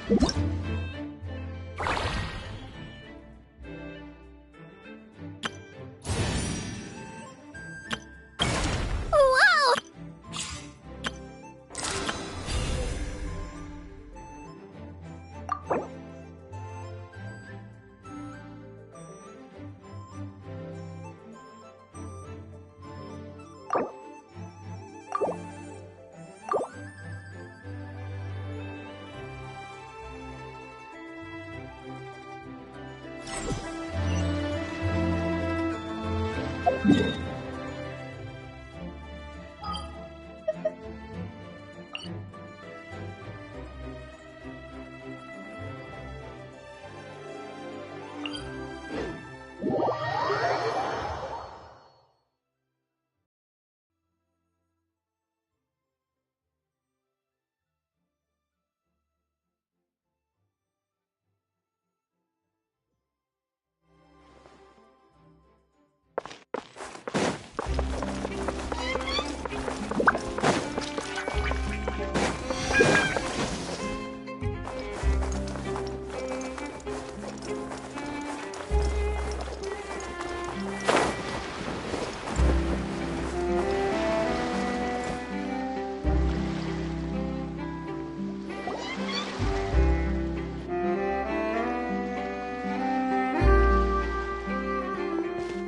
Whoa!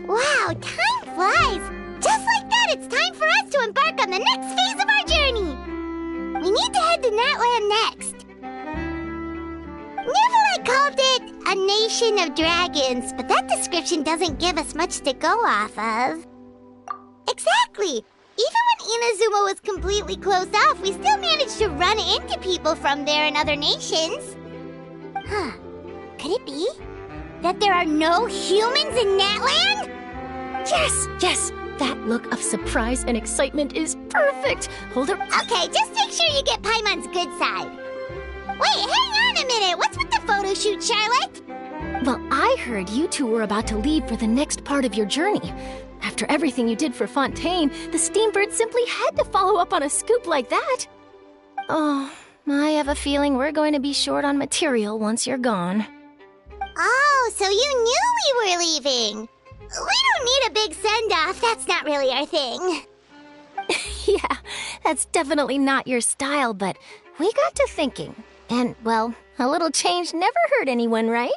Wow, time flies! Just like that, it's time for us to embark on the next phase of our journey! We need to head to Natland next. Neverland called it a nation of dragons, but that description doesn't give us much to go off of. Exactly! Even when Inazuma was completely closed off, we still managed to run into people from there and other nations. Huh. Could it be that there are no humans in Natland? Yes, yes! That look of surprise and excitement is perfect! Hold her. Okay, just make sure you get Paimon's good side. Wait, hang on a minute! What's with the photo shoot, Charlotte? Well, I heard you two were about to leave for the next part of your journey. After everything you did for Fontaine, the Steambird simply had to follow up on a scoop like that. Oh, I have a feeling we're going to be short on material once you're gone. Oh, so you knew we were leaving. We don't need a big send-off. That's not really our thing. Yeah, that's definitely not your style, but we got to thinking. And, well, a little change never hurt anyone, right?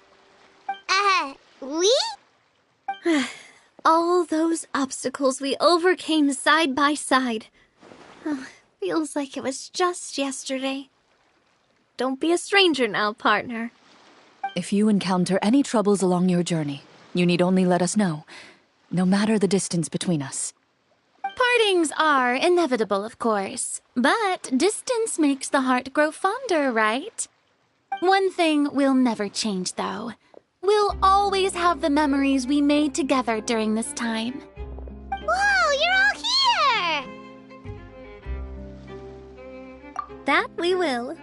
We? All those obstacles we overcame side by side. Oh, feels like it was just yesterday. Don't be a stranger now, partner. If you encounter any troubles along your journey, you need only let us know, no matter the distance between us. Partings are inevitable, of course, but distance makes the heart grow fonder, right? One thing will never change, though. We'll always have the memories we made together during this time. Whoa, you're all here! That we will.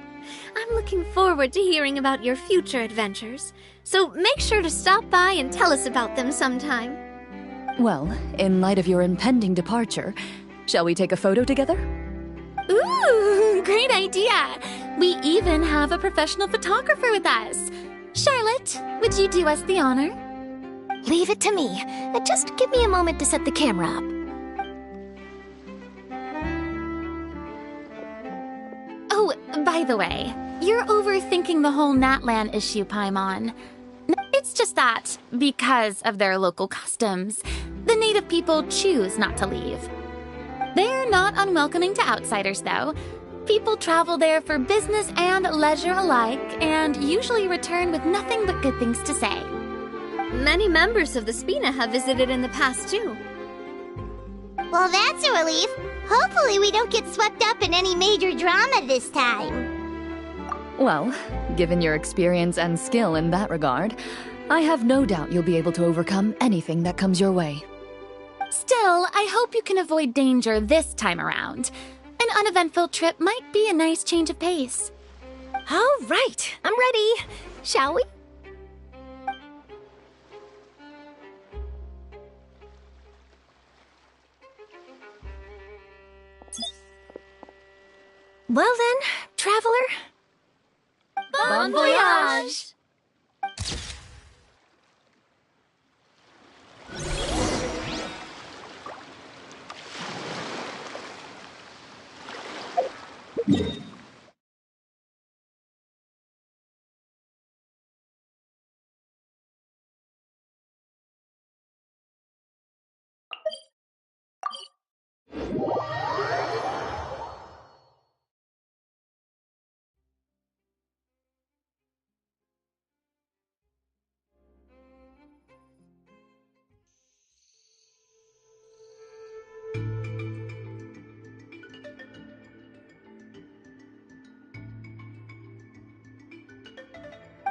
I'm looking forward to hearing about your future adventures, so make sure to stop by and tell us about them sometime. Well, in light of your impending departure, shall we take a photo together? Ooh, great idea! We even have a professional photographer with us. Charlotte, would you do us the honor? Leave it to me. Just give me a moment to set the camera up. Oh, by the way, you're overthinking the whole Natland issue, Paimon. It's just that, because of their local customs, the native people choose not to leave. They're not unwelcoming to outsiders, though. People travel there for business and leisure alike, and usually return with nothing but good things to say. Many members of the Spina have visited in the past, too. Well, that's a relief. Hopefully we don't get swept up in any major drama this time. Well, given your experience and skill in that regard, I have no doubt you'll be able to overcome anything that comes your way. Still, I hope you can avoid danger this time around. An uneventful trip might be a nice change of pace. All right, I'm ready. Shall we? Well then, traveler. Bon Bon voyage!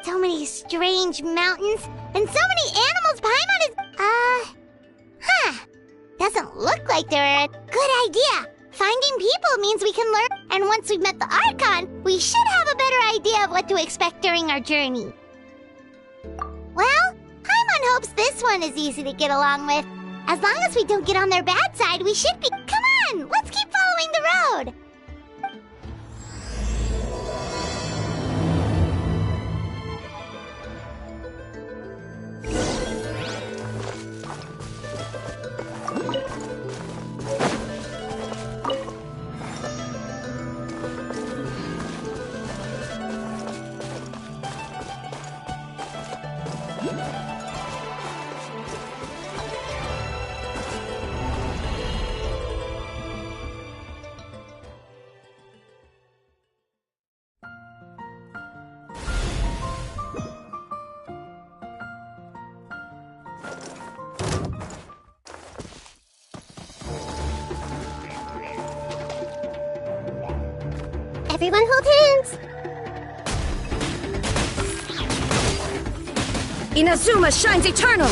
So many strange mountains, and so many animals. Paimon is... Doesn't look like they're a good idea. Finding people means we can learn, and once we've met the Archon, we should have a better idea of what to expect during our journey. Well, Paimon hopes this one is easy to get along with. As long as we don't get on their bad side, we should be... Come on, let's keep following the road. Everyone hold hands! Inazuma shines eternal!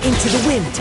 Into the wind!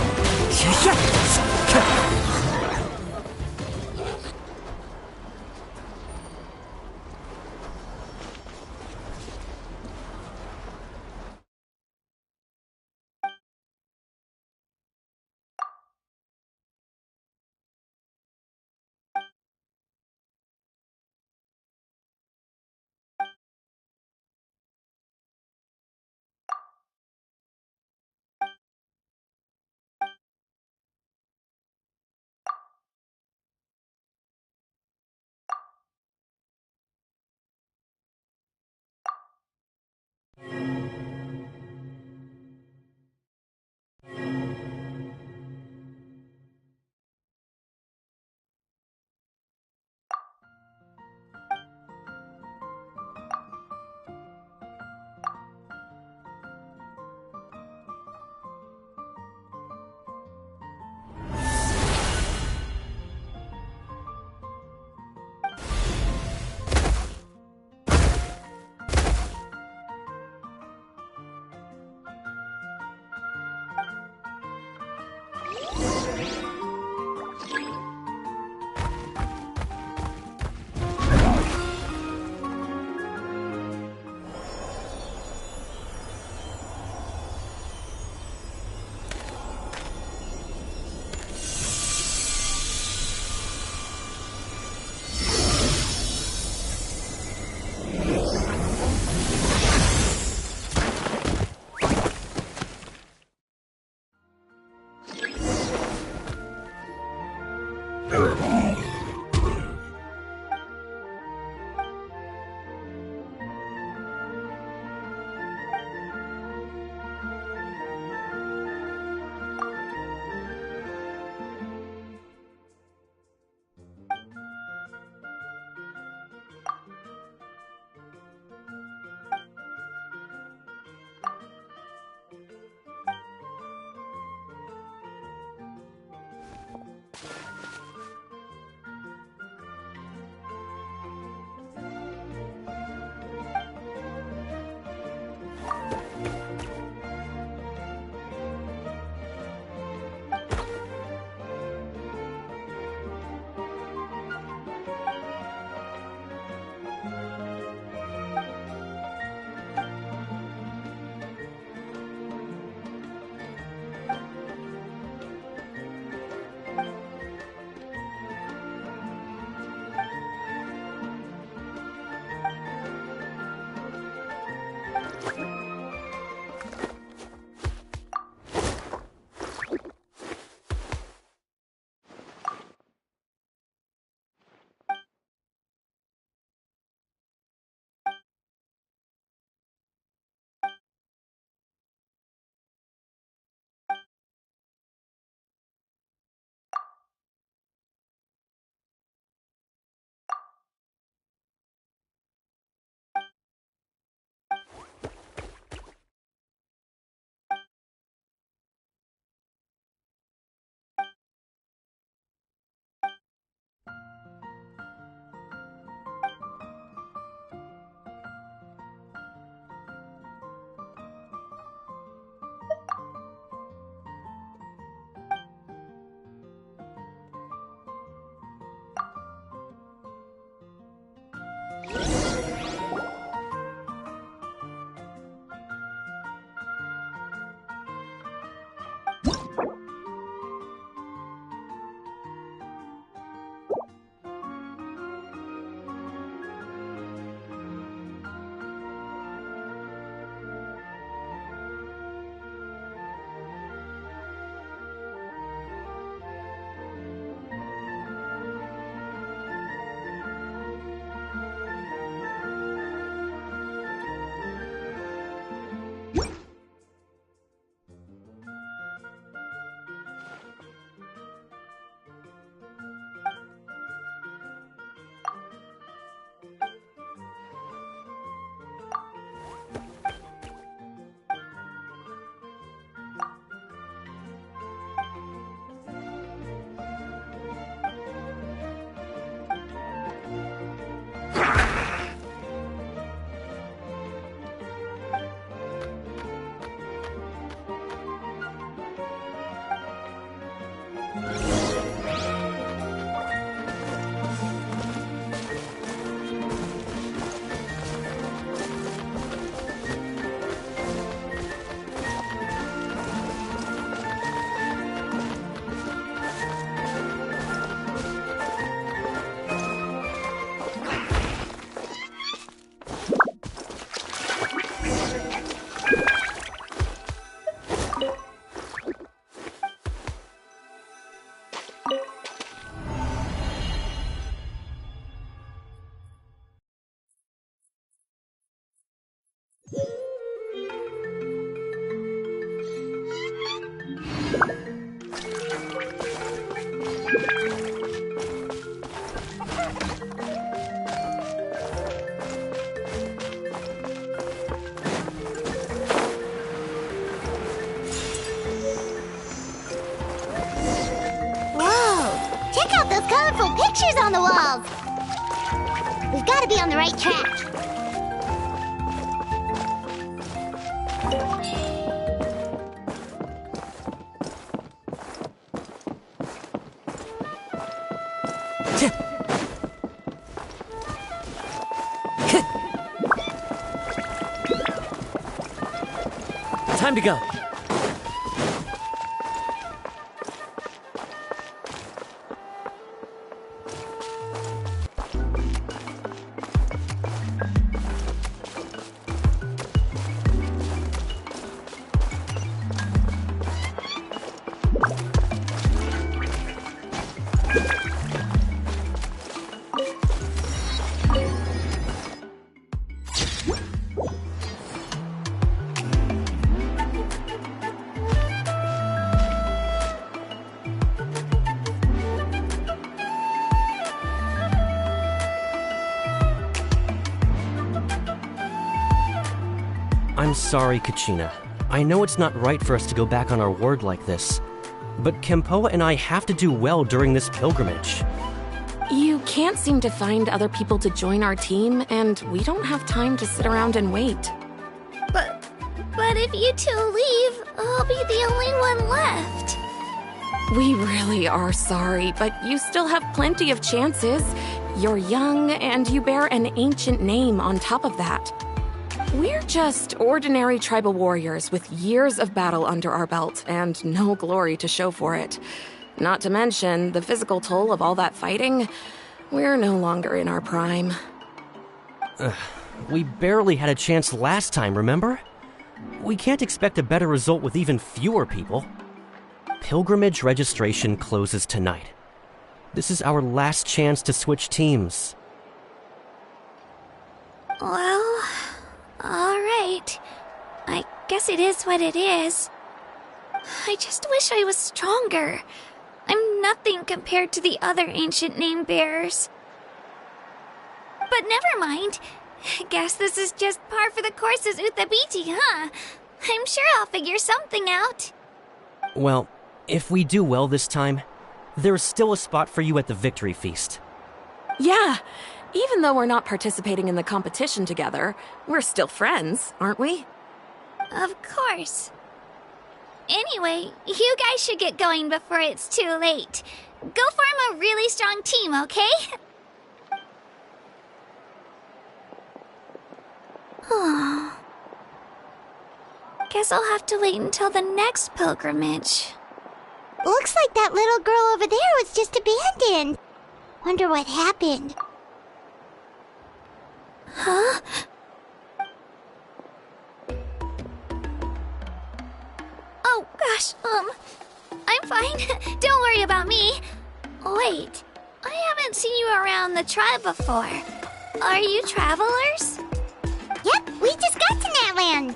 Pictures on the walls! We've got to be on the right track. Time to go. I'm sorry, Kachina. I know it's not right for us to go back on our word like this, but Kempoa and I have to do well during this pilgrimage. You can't seem to find other people to join our team, and we don't have time to sit around and wait. But if you two leave, I'll be the only one left. We really are sorry, but you still have plenty of chances. You're young, and you bear an ancient name on top of that. We're just ordinary tribal warriors with years of battle under our belt and no glory to show for it. Not to mention the physical toll of all that fighting. We're no longer in our prime. We barely had a chance last time, remember? We can't expect a better result with even fewer people. Pilgrimage registration closes tonight. This is our last chance to switch teams. Well, alright. I guess it is what it is. I just wish I was stronger. I'm nothing compared to the other ancient name bearers. But never mind. Guess this is just par for the course as Uthabiti, huh? I'm sure I'll figure something out. Well, if we do well this time, there's still a spot for you at the Victory Feast. Yeah, even though we're not participating in the competition together, we're still friends, aren't we? Of course. Anyway, you guys should get going before it's too late. Go form a really strong team, okay? Guess I'll have to wait until the next pilgrimage. Looks like that little girl over there was just abandoned. Wonder what happened. Huh? Oh, gosh, I'm fine. Don't worry about me. Wait, I haven't seen you around the tribe before. Are you travelers? Yep, we just got to Natland.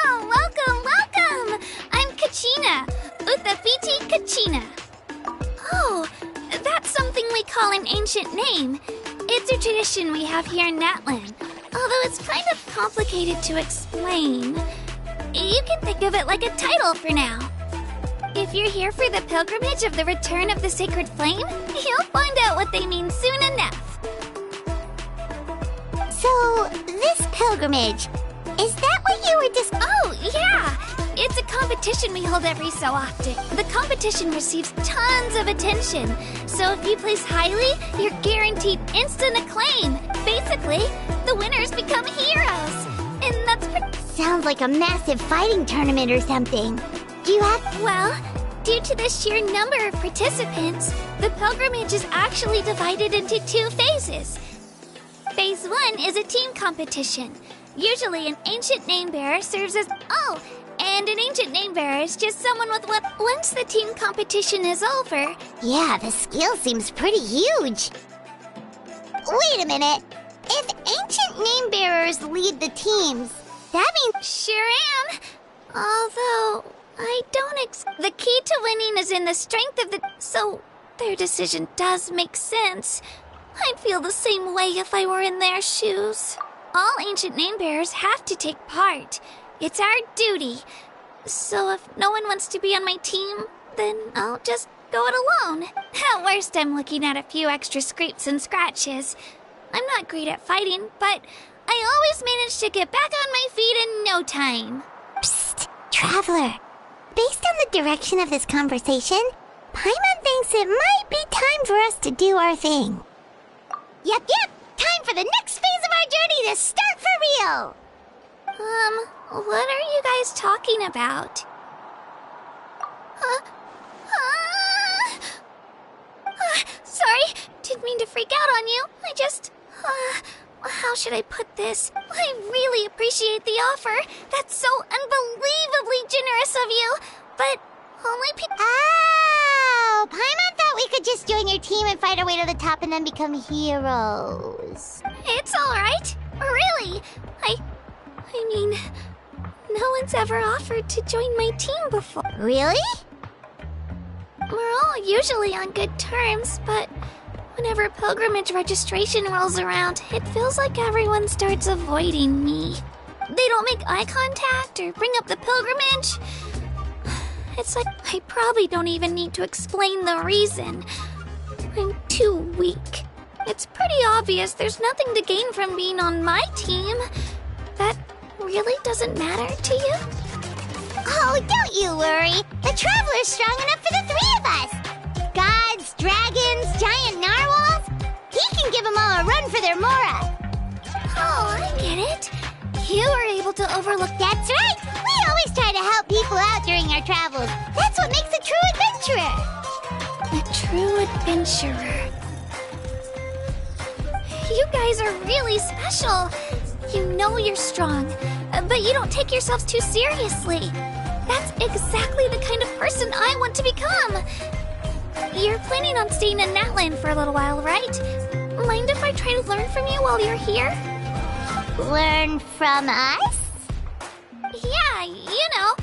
Oh, welcome! I'm Kachina, Uthabiti Kachina. Oh, that's something we call an ancient name. It's a tradition we have here in Natland, although it's kind of complicated to explain. You can think of it like a title for now. If you're here for the pilgrimage of the return of the sacred flame, you'll find out what they mean soon enough. So, this pilgrimage, is that what you were just... Oh, yeah! It's a competition we hold every so often. The competition receives tons of attention. So if you place highly, you're guaranteed instant acclaim. Basically, the winners become heroes. And that's Sounds like a massive fighting tournament or something. Do you have... Well, due to the sheer number of participants, the pilgrimage is actually divided into 2 phases. Phase 1 is a team competition. Usually an ancient name bearer serves as... Oh, and an ancient name bearer is just someone with what... Once the team competition is over... Yeah, the skill seems pretty huge. Wait a minute. If ancient name bearers lead the teams, that means... Sure am. Although, I don't The key to winning is in the strength of the... So, their decision does make sense. I'd feel the same way if I were in their shoes. All ancient name bearers have to take part. It's our duty. So if no one wants to be on my team, then I'll just go it alone. At worst, I'm looking at a few extra scrapes and scratches. I'm not great at fighting, but I always manage to get back on my feet in no time. Psst, Traveler. Based on the direction of this conversation, Paimon thinks it might be time for us to do our thing. Yep. Time for the next phase of our journey to start for real! What are you guys talking about? Sorry, didn't mean to freak out on you. I just... how should I put this? I really appreciate the offer. That's so unbelievably generous of you. But only people... Oh, Paimon thought we could just join your team and fight our way to the top and then become heroes. It's alright. Really. I mean, no one's ever offered to join my team before. Really? We're all usually on good terms, but whenever pilgrimage registration rolls around, it feels like everyone starts avoiding me. They don't make eye contact or bring up the pilgrimage. It's like I probably don't even need to explain the reason. I'm too weak. It's pretty obvious there's nothing to gain from being on my team. That really doesn't matter to you? Oh, don't you worry. The Traveler's strong enough for the 3 of us. Gods, dragons, giant narwhals. He can give them all a run for their mora. Oh, I get it. You were able to overlook... That's right. We always try to help people out during our travels. That's what makes a true adventurer. A true adventurer. You guys are really special. You know you're strong, but you don't take yourselves too seriously. That's exactly the kind of person I want to become. You're planning on staying in Natland for a little while, right? Mind if I try to learn from you while you're here? Learn from us? Yeah, you know,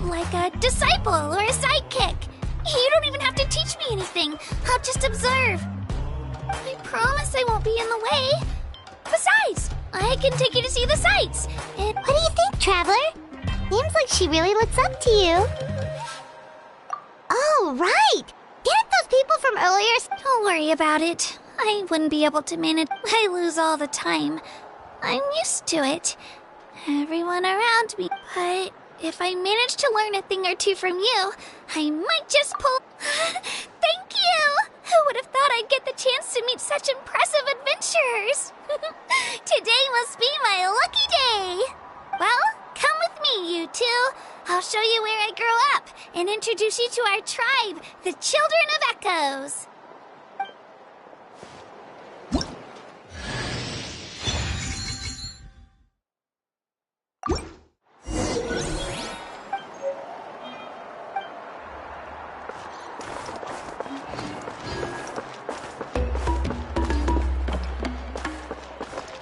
like a disciple or a sidekick. You don't even have to teach me anything. I'll just observe. I promise I won't be in the way. Besides, I can take you to see the sights. What do you think, Traveler? Seems like she really looks up to you. Oh, right! Didn't those people from earlier... Don't worry about it. I wouldn't be able to manage. I lose all the time. I'm used to it. Everyone around me. But if I manage to learn a thing or two from you, I might just pull... Thank you! Who would have thought I'd get the chance to meet such impressive adventurers? Today must be my lucky day. Well, come with me, you two. I'll show you where I grew up and introduce you to our tribe, the Children of Echoes.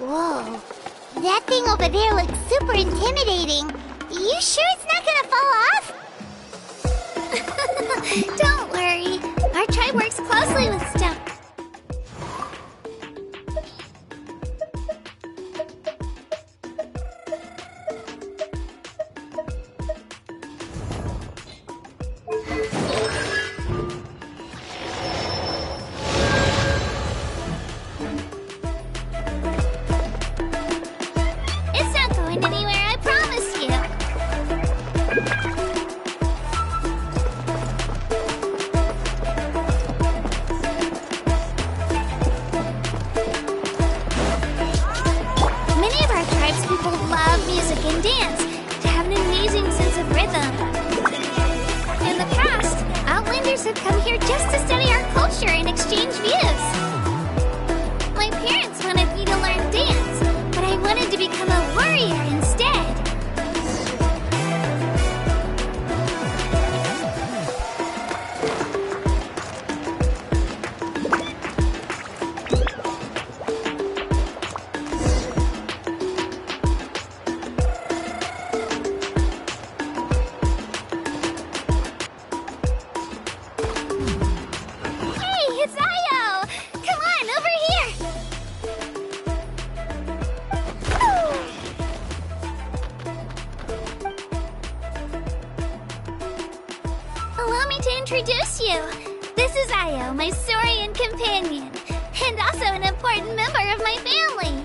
Whoa. That thing over there looks super intimidating. You sure it's not gonna fall off? Don't worry. Our tribe works closely with stuff. It's not going anywhere, I promise you. others have come here just to study our culture and exchange views. My parents wanted me to learn dance, but I wanted to become a warrior instead. Introduce you. This is Io, my Saurian companion, and also an important member of my family.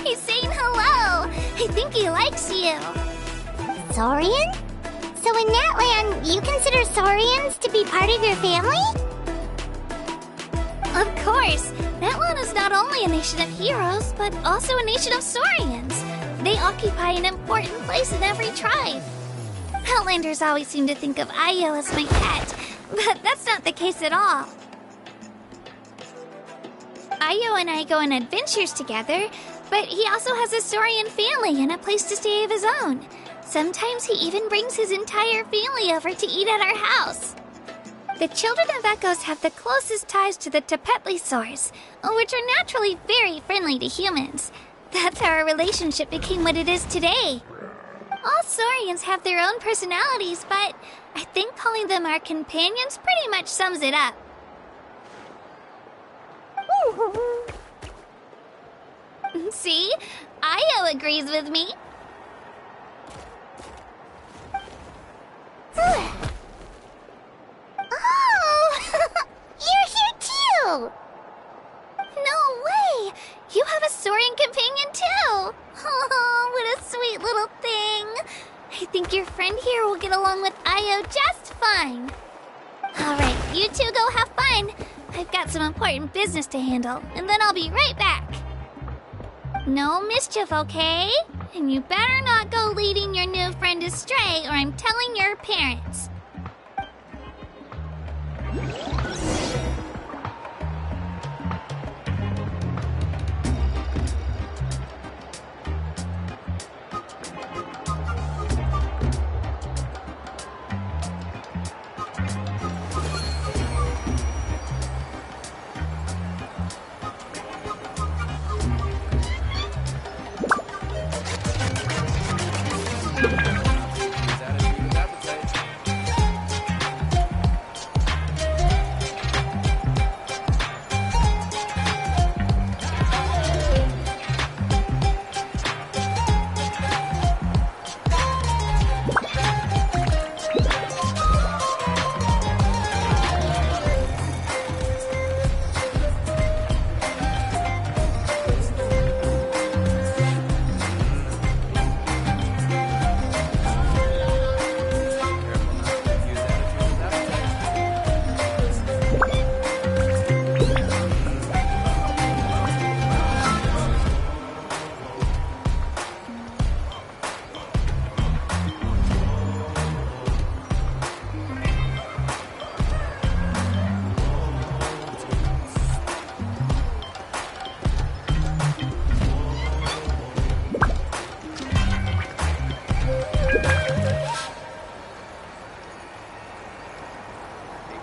He's saying hello. I think he likes you. Saurian? So in that land, you consider Saurians to be part of your family? Of course. That land is not only a nation of heroes, but also a nation of Saurians. They occupy an important place in every tribe. Outlanders always seem to think of Io as my pet, but that's not the case at all. Io and I go on adventures together, but he also has a Saurian family and a place to stay of his own. Sometimes he even brings his entire family over to eat at our house. The children of Echoes have the closest ties to the Tepetlisaurs, which are naturally very friendly to humans. That's how our relationship became what it is today. All Saurians have their own personalities, but I think calling them our companions pretty much sums it up. See? Io agrees with me. Oh! You're here too! No way! You have a Saurian companion too! Oh, what a sweet little thing! I think your friend here will get along with Io just fine. Alright, you two go have fun. I've got some important business to handle, and then I'll be right back. No mischief, okay? And you better not go leading your new friend astray, or I'm telling your parents.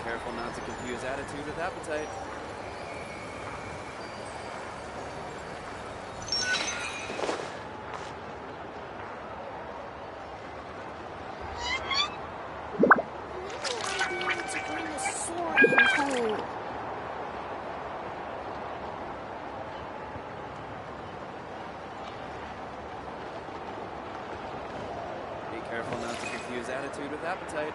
Careful not to confuse attitude with appetite.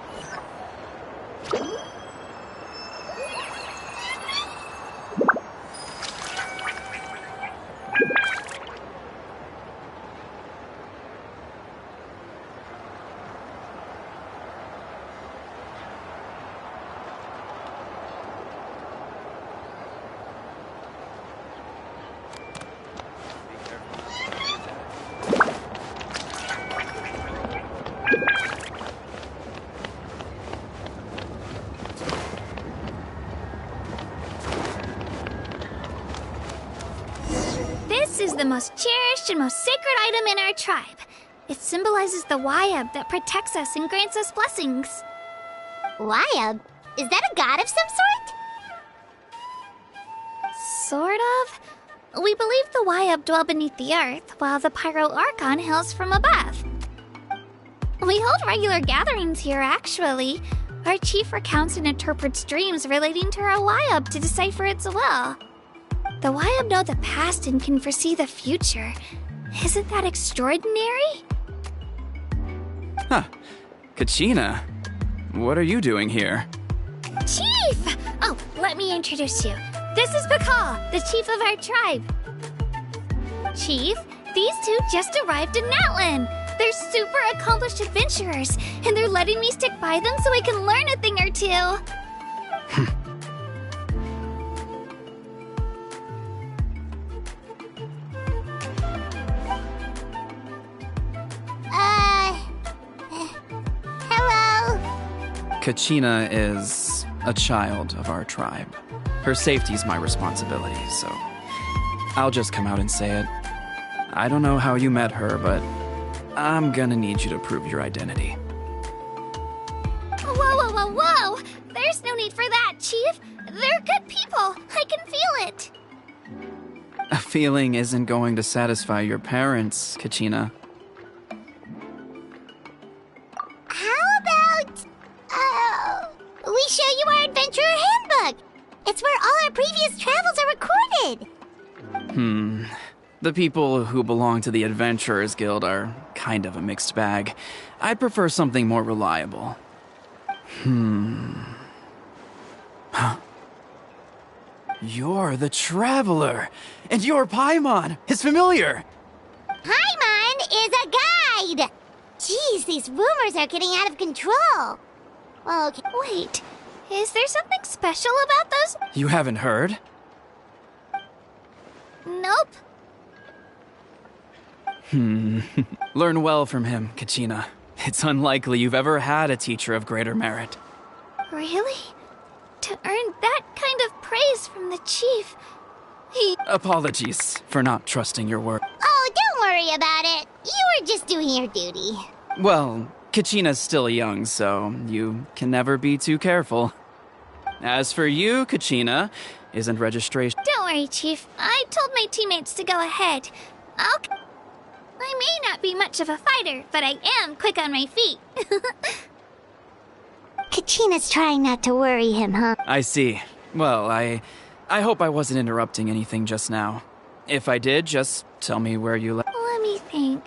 is the most cherished and most sacred item in our tribe. It symbolizes the Wayab that protects us and grants us blessings. Wayab? Is that a god of some sort? Sort of. We believe the Wayab dwell beneath the earth, while the Pyro Archon hails from above. We hold regular gatherings here, actually. Our chief recounts and interprets dreams relating to our Wayab to decipher its will. The Wayab know the past and can foresee the future. Isn't that extraordinary? Huh. Kachina, what are you doing here? Chief! Oh, let me introduce you. This is Bakal, the chief of our tribe. Chief, these two just arrived in Natlan. They're super accomplished adventurers, and they're letting me stick by them so I can learn a thing or two. Hello? Kachina is a child of our tribe. Her safety's my responsibility, so I'll just come out and say it. I don't know how you met her, but I'm gonna need you to prove your identity. Whoa, whoa, whoa, whoa! There's no need for that, Chief. They're good people. I can feel it. A feeling isn't going to satisfy your parents, Kachina. How about, we show you our adventurer handbook? It's where all our previous travels are recorded. The people who belong to the Adventurers Guild are kind of a mixed bag. I'd prefer something more reliable. You're the Traveler, and your Paimon is familiar. Paimon is a guide! Jeez, these rumors are getting out of control. Okay. Wait, is there something special about those? You haven't heard? Nope. Learn well from him, Kachina. It's unlikely you've ever had a teacher of greater merit. Really? To earn that kind of praise from the chief, Apologies for not trusting your word. Oh, don't worry about it. You were just doing your duty. Well, Kachina's still young, so you can never be too careful. As for you, Kachina, isn't registration... Don't worry, Chief. I told my teammates to go ahead. I may not be much of a fighter, but I am quick on my feet. Kachina's trying not to worry him, huh? I see. Well, I hope I wasn't interrupting anything just now. If I did, just tell me where you left. Let me think.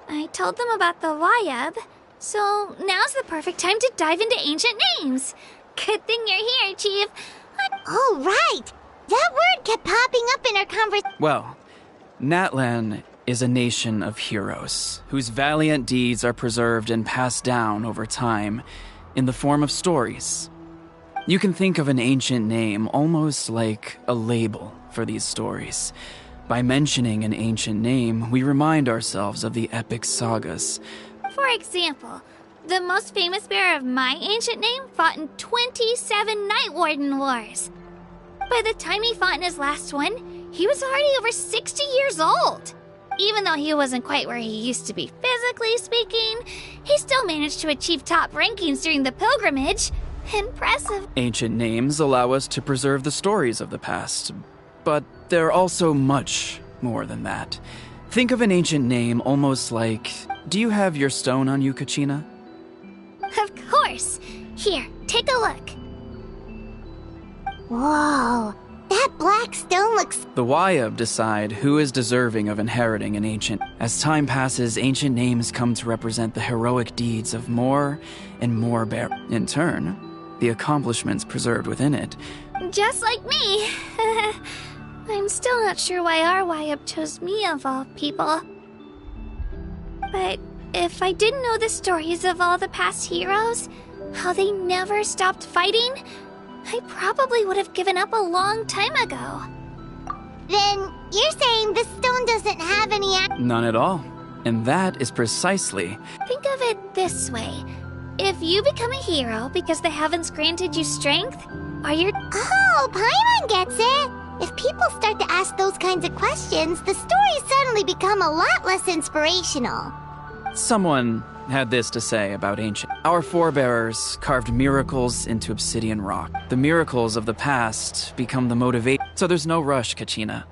I told them about the Wayab, so now's the perfect time to dive into ancient names. Good thing you're here, Chief. Oh, right! That word kept popping up in our conversation. Well, Natlan is a nation of heroes, whose valiant deeds are preserved and passed down over time in the form of stories. You can think of an ancient name almost like a label for these stories. By mentioning an ancient name, we remind ourselves of the epic sagas. For example, the most famous bearer of my ancient name fought in 27 Night Warden Wars. By the time he fought in his last one, he was already over 60 years old. Even though he wasn't quite where he used to be physically speaking, he still managed to achieve top rankings during the pilgrimage. Impressive. Ancient names allow us to preserve the stories of the past, but they're also much more than that. Think of an ancient name almost like... Do you have your stone on you, Kachina? Of course. Here, take a look. Whoa, that black stone looks... The Wayab decide who is deserving of inheriting an ancient. As time passes, ancient names come to represent the heroic deeds of more and more bear. In turn, the accomplishments preserved within it. Just like me. I'm still not sure why our Wayab chose me of all people. But if I didn't know the stories of all the past heroes, how they never stopped fighting, I probably would have given up a long time ago. Then you're saying this stone doesn't have any... None at all. And that is precisely... Think of it this way. If you become a hero because the heavens granted you strength, are your... Oh, Paimon gets it! If people start to ask those kinds of questions, the stories suddenly become a lot less inspirational. Someone had this to say about ancient. Our forebears carved miracles into obsidian rock. The miracles of the past become the motivation. So there's no rush, Kachina.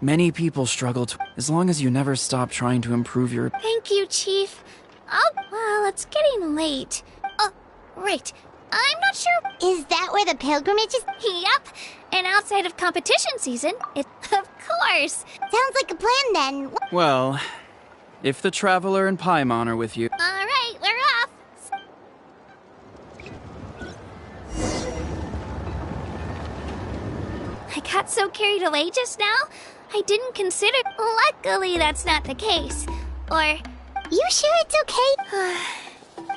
Many people struggle to, as long as you never stop trying to improve your... Thank you, Chief. Oh, well, it's getting late. Oh, right. I'm not sure. Is that where the pilgrimage is? Yep. And outside of competition season, of course. Sounds like a plan then. Well, if the Traveler and Paimon are with you... All right, we're off. I got so carried away just now, I didn't consider... Luckily, that's not the case. Or... You sure it's okay?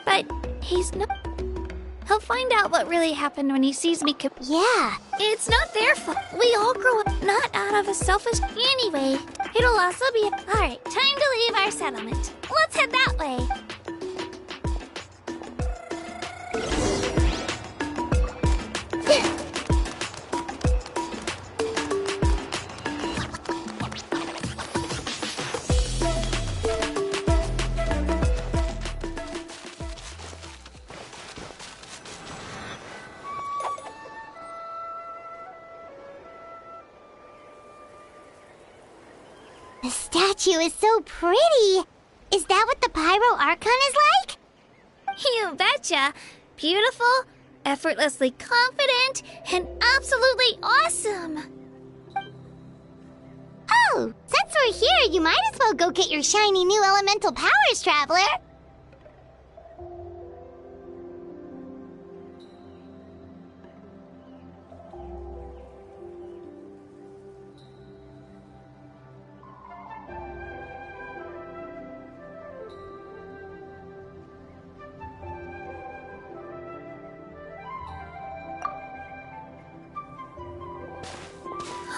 But he's not... He'll find out what really happened when he sees me. Yeah. It's not their fault. We all grow up not out of a selfish... Anyway, it'll also be... Alright, time to leave our settlement. Let's head that way. The statue is so pretty. Is that what the Pyro Archon is like? You betcha. Beautiful, effortlessly confident, and absolutely awesome. Oh, since we're here, you might as well go get your shiny new elemental powers, Traveler.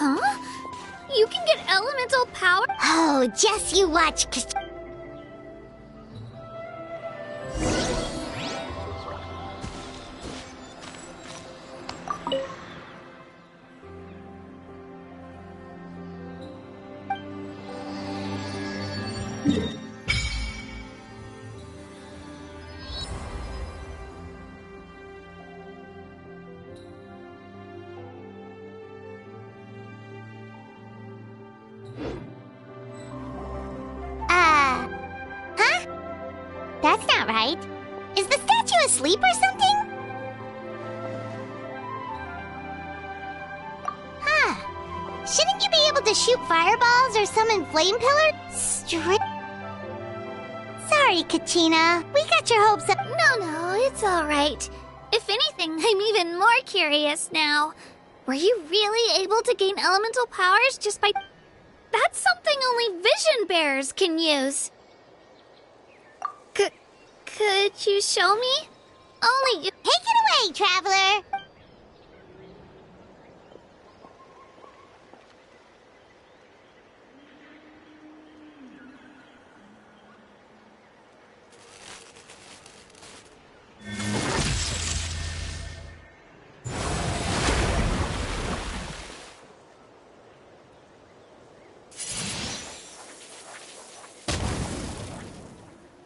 Huh? You can get elemental power? Oh, just you watch, 'cause... Huh? That's not right. Is the statue asleep or something? Huh. Shouldn't you be able to shoot fireballs or summon flame pillars? Sorry, Kachina. We got your hopes up. No, it's alright. If anything, I'm even more curious now. Were you really able to gain elemental powers just by... That's something only vision bearers can use. Could you show me? Only you... Take it away, Traveler!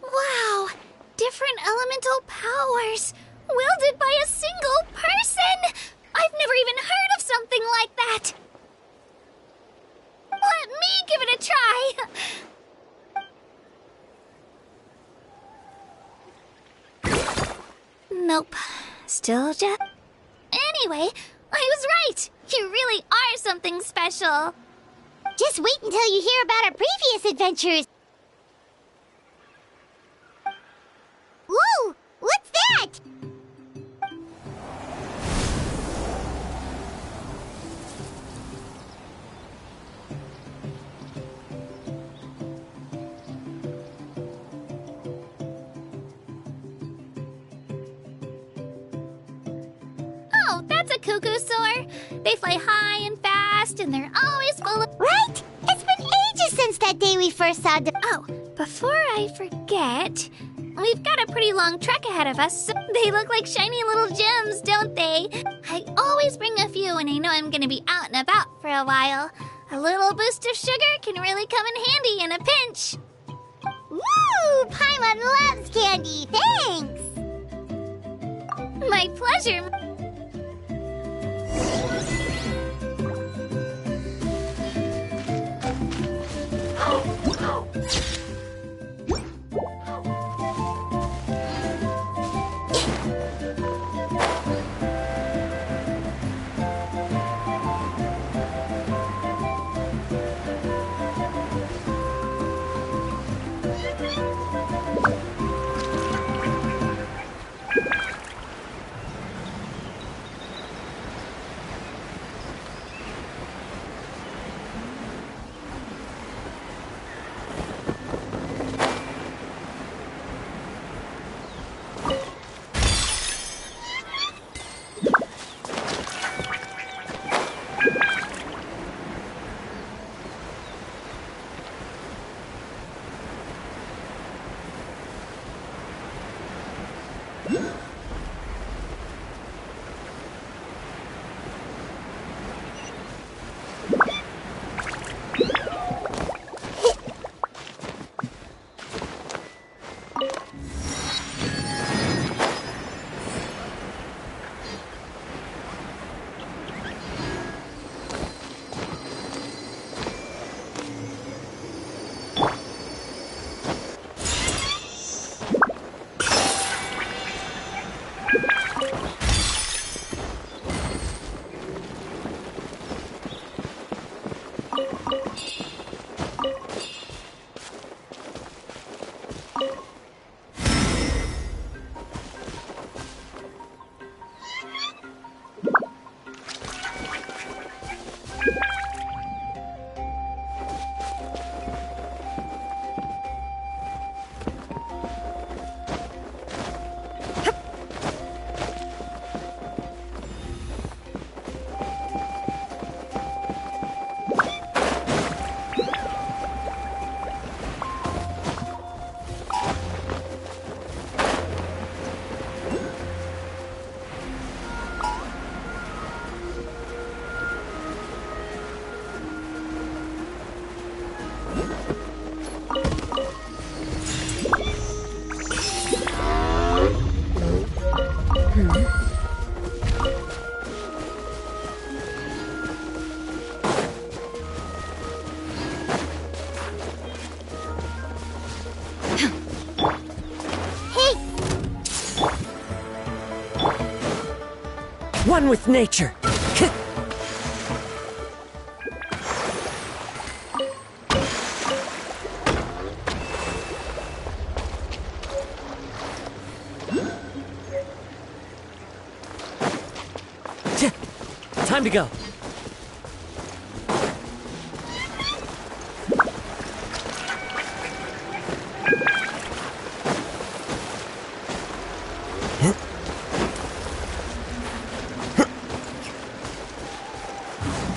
Wow! Different elemental powers, wielded by a single person! I've never even heard of something like that! Let me give it a try! Nope. Still just... Anyway, I was right! You really are something special! Just wait until you hear about our previous adventures! Whoa! What's that? Oh, that's a cuckoo soar. They fly high and fast, and they're always full of... Right? It's been ages since that day we first saw the... Oh, before I forget, We've got a pretty long trek ahead of us, so they look like shiny little gems, don't they? I always bring a few when I know I'm gonna be out and about for a while. A little boost of sugar can really come in handy in a pinch. Woo! Paimon loves candy, thanks! My pleasure. One with nature. Time to go.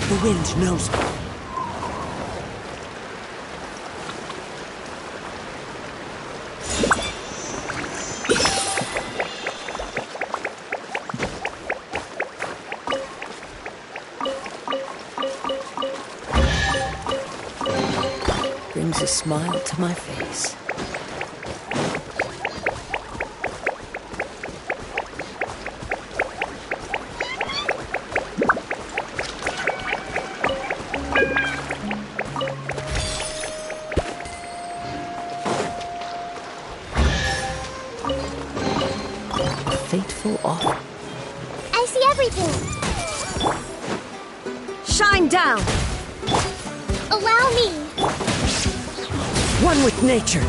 The wind knows me. Brings a smile to my face. Fateful offer. I see everything. Shine down! Allow me. One with nature.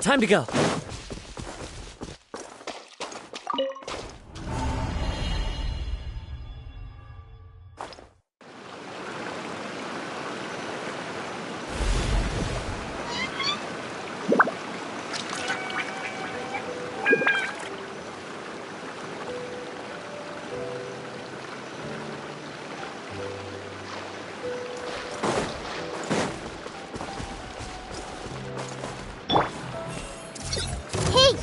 Time to go. Hey!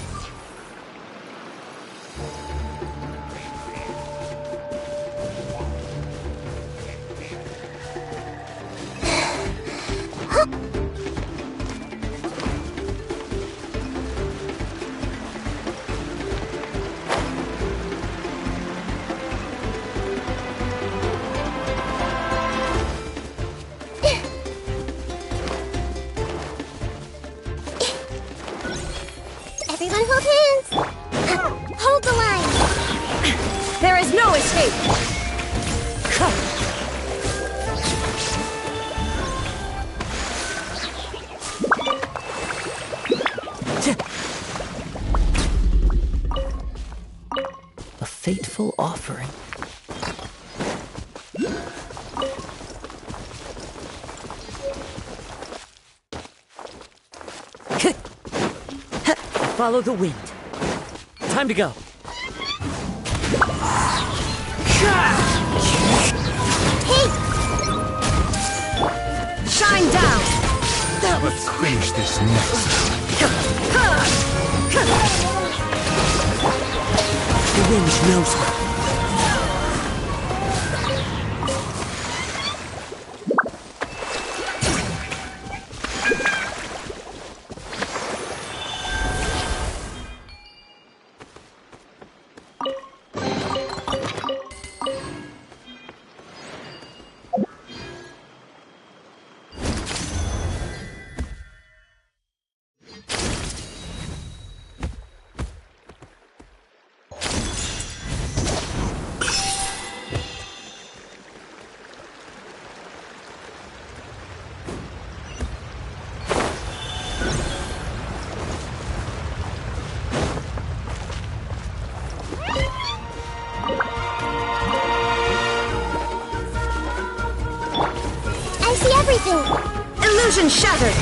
Everyone hold hands! Hold the line! There is no escape! A fateful offering. Follow the wind. Time to go. Hey! Shine down! Let's finish this next. The wind knows me. I see everything! Illusion shattered!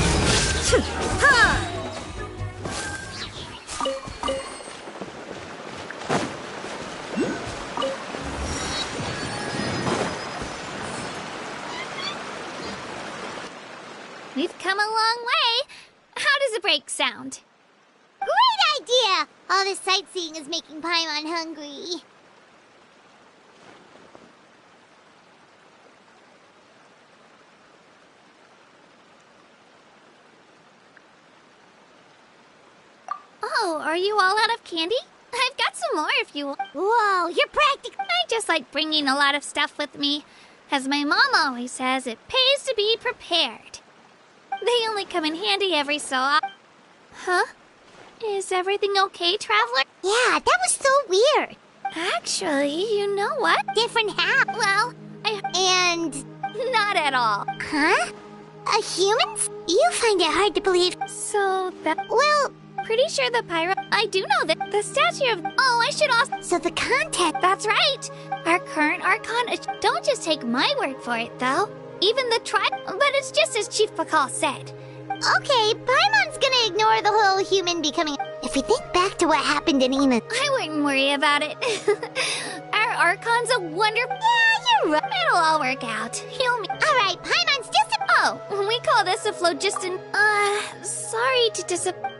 Ha! We've come a long way. How does a break sound? Great idea! All this sightseeing is making Paimon hungry. Oh, are you all out of candy? I've got some more if you want. Whoa, you're practically... I just like bringing a lot of stuff with me. As my mom always says, it pays to be prepared. They only come in handy every so often. Huh? Is everything okay, Traveler? Yeah, that was so weird. Actually, you know what? Different how? Well, And... not at all. Huh? Humans? You find it hard to believe... So that... Well... Pretty sure the pyro... I do know that the statue of... Oh, I should also... So the content... That's right! Our current Archon... Don't just take my word for it, though. Even the tribe... But it's just as Chief Pakal said. Okay, Paimon's gonna ignore the whole human becoming... If we think back to what happened in Ina... I wouldn't worry about it. Our Archon's a wonderful... Yeah, you're right. It'll all work out. He'll... Alright, Paimon's just a... Oh, we call this a phlogiston... sorry to disappoint...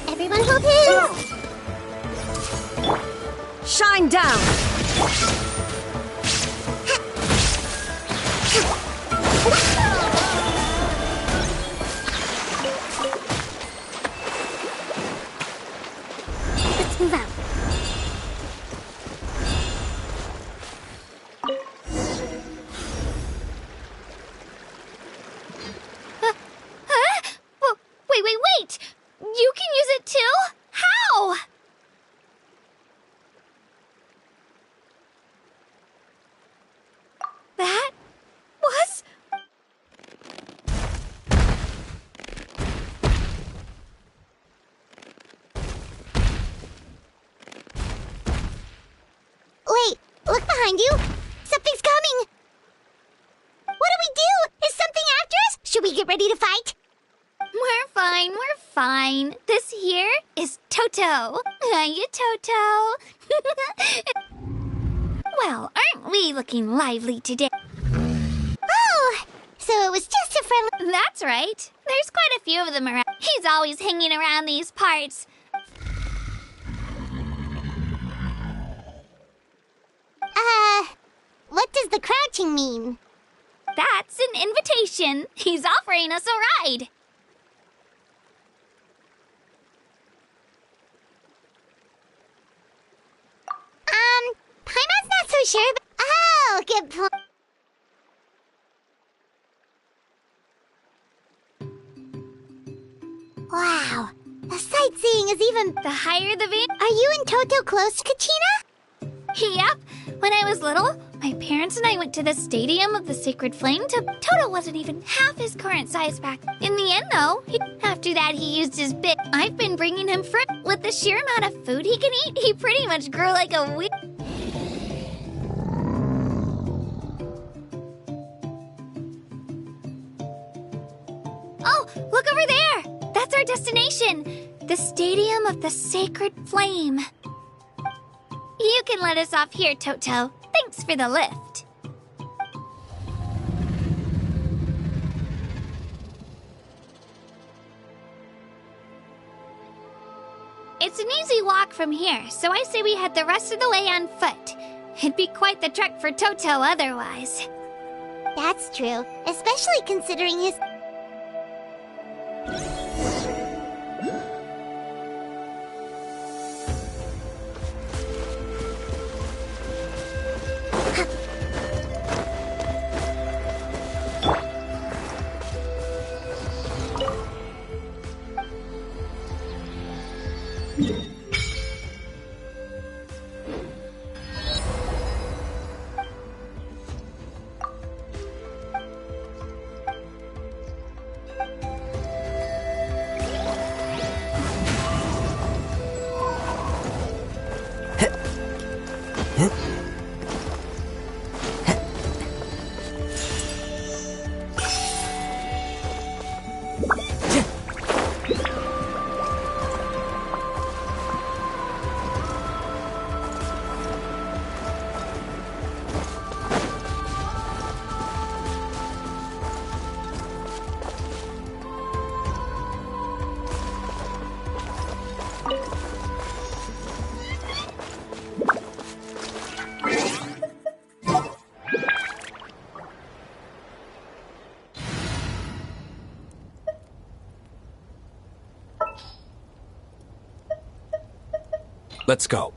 Everyone hold hands! Shine down! Let's move out. Huh? Wait! You can use it too? behind you! Something's coming! What do we do? Is something after us? Should we get ready to fight? We're fine, we're fine. This here is Toto. Hiya, Toto. Well, aren't we looking lively today? Oh, so it was just a friendly... That's right. There's quite a few of them around. He's always hanging around these parts. What does the crouching mean? That's an invitation. He's offering us a ride. Paimon's not so sure, but... Oh, good point. Wow, the sightseeing is even... The higher the van... Are you and Toto close, Kachina? Yep. When I was little, my parents and I went to the Stadium of the Sacred Flame. Toto wasn't even half his current size back. In the end, though, after that he used his bit. I've been bringing him fruit. With the sheer amount of food he can eat, he pretty much grew like a weed. Oh, look over there! That's our destination! The Stadium of the Sacred Flame. You can let us off here, Toto. Thanks for the lift. It's an easy walk from here, so I say we head the rest of the way on foot. It'd be quite the trek for Toto otherwise. That's true, especially considering his... Let's go.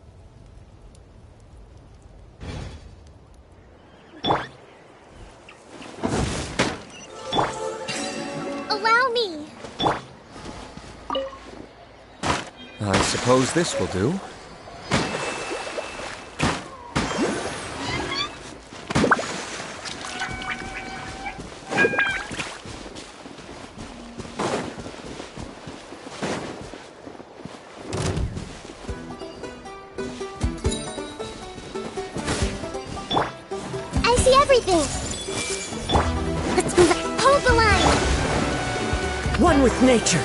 Allow me. I suppose this will do. I see everything. Let's move on. Hold the line. One with nature.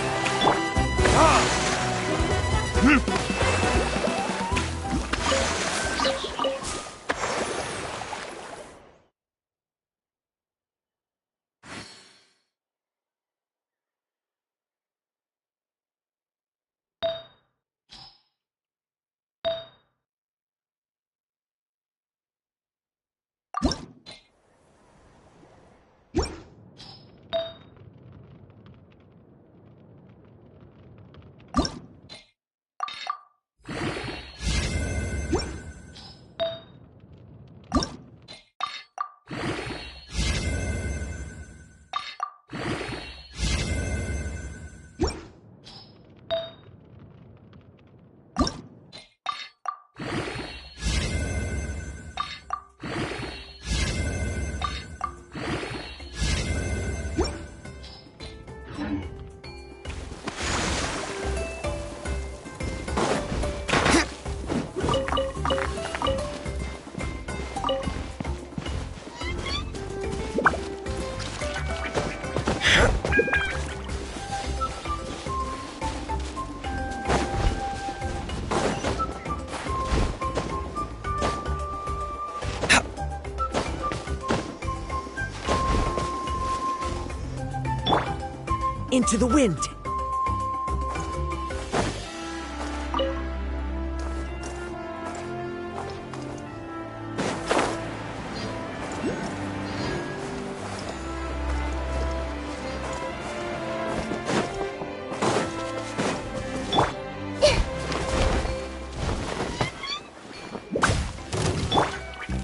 Into the wind!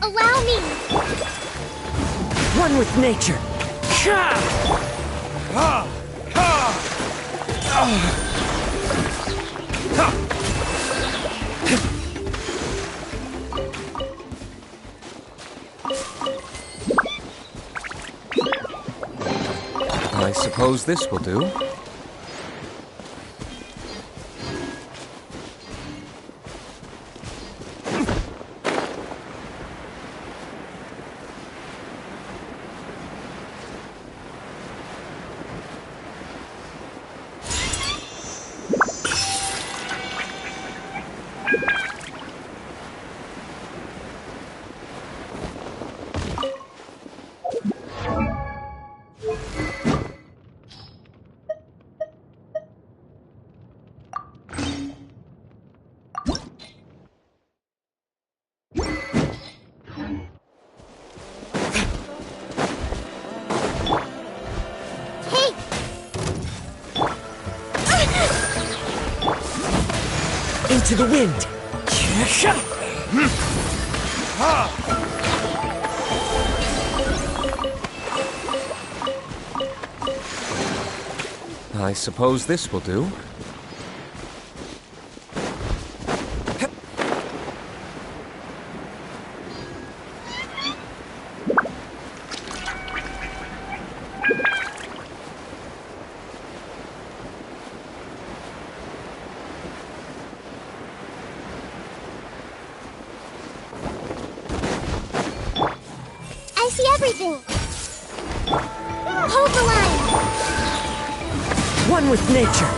Allow me! One with nature! I suppose this will do. Into the wind! I suppose this will do. I see everything! Hold the line! One with nature!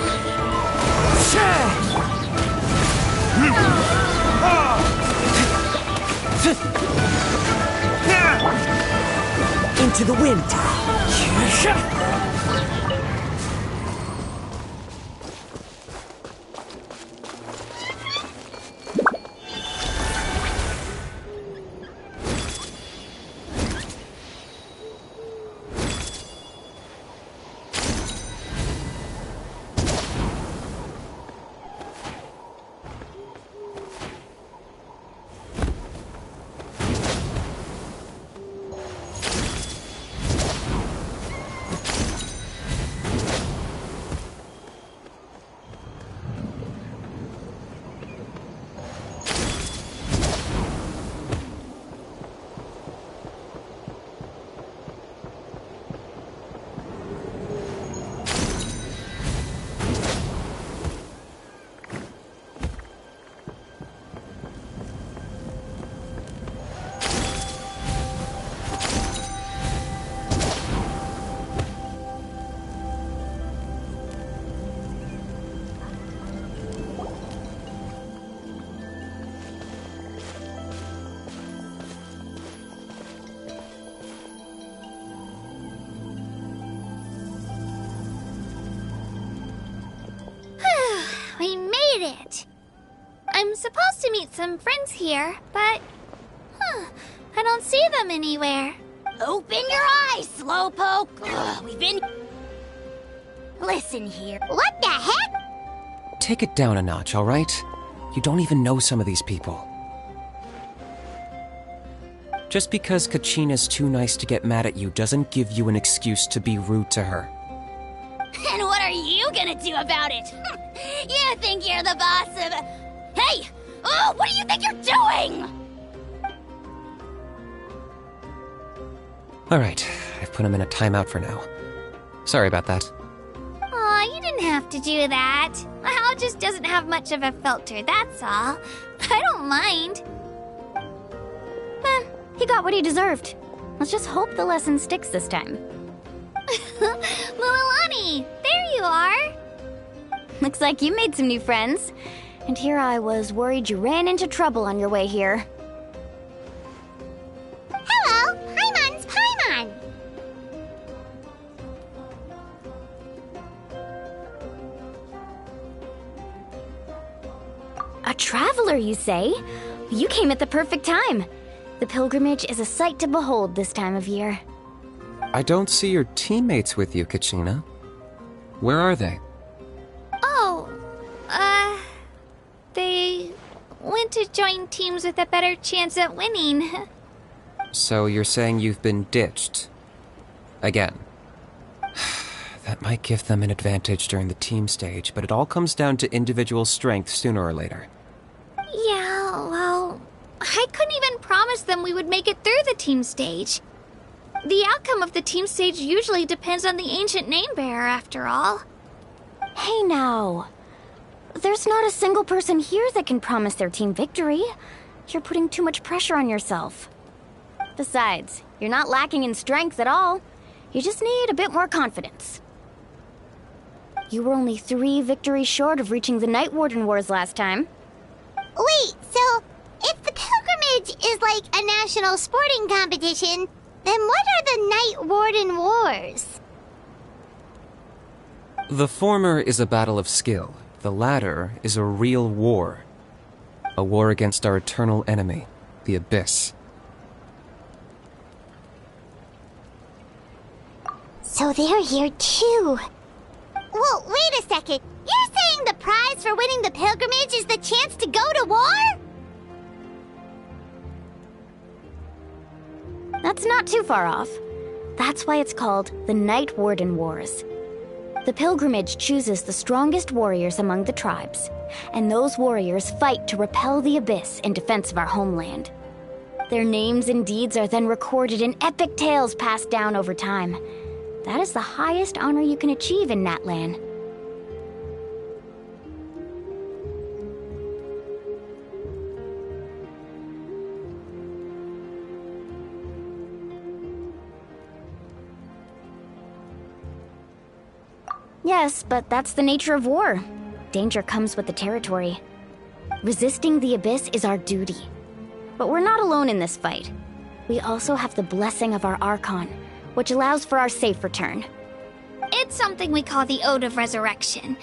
Into the wind! We made it! I'm supposed to meet some friends here, but... I don't see them anywhere. Open your eyes, Slowpoke! Ugh, we've been... Listen here. What the heck? Take it down a notch, all right? You don't even know some of these people. Just because Kachina's too nice to get mad at you doesn't give you an excuse to be rude to her. And what are you gonna do about it? You think you're the boss of... Hey! Oh, what do you think you're doing? All right, I've put him in a timeout for now. Sorry about that. Aw, you didn't have to do that. Hal just doesn't have much of a filter, that's all. I don't mind. He got what he deserved. Let's just hope the lesson sticks this time. Lilani, there you are. Looks like you made some new friends. And here I was worried you ran into trouble on your way here. Hello, Paimon's Paimon. traveler, you say? You came at the perfect time. The pilgrimage is a sight to behold this time of year. I don't see your teammates with you, Kachina. Where are they? Oh, they went to join teams with a better chance at winning. So you're saying you've been ditched? Again. That might give them an advantage during the team stage, but it all comes down to individual strength sooner or later. Yeah, well, I couldn't even promise them we would make it through the team stage. The outcome of the team stage usually depends on the ancient name bearer, after all. Hey now. There's not a single person here that can promise their team victory. You're putting too much pressure on yourself. Besides, you're not lacking in strength at all. You just need a bit more confidence. You were only 3 victories short of reaching the Night Warden Wars last time. Wait, so if the pilgrimage is like a national sporting competition, then what are the Night Warden Wars? The former is a battle of skill. The latter is a real war. A war against our eternal enemy, the Abyss. So they're here too. Well, wait a second. You're saying the prize for winning the pilgrimage is the chance to go to war? That's not too far off. That's why it's called the Night Warden Wars. The pilgrimage chooses the strongest warriors among the tribes, and those warriors fight to repel the Abyss in defense of our homeland. Their names and deeds are then recorded in epic tales passed down over time. That is the highest honor you can achieve in Natlan. Yes, but that's the nature of war. Danger comes with the territory. Resisting the Abyss is our duty. But we're not alone in this fight. We also have the blessing of our Archon, which allows for our safe return. It's something we call the Ode of Resurrection,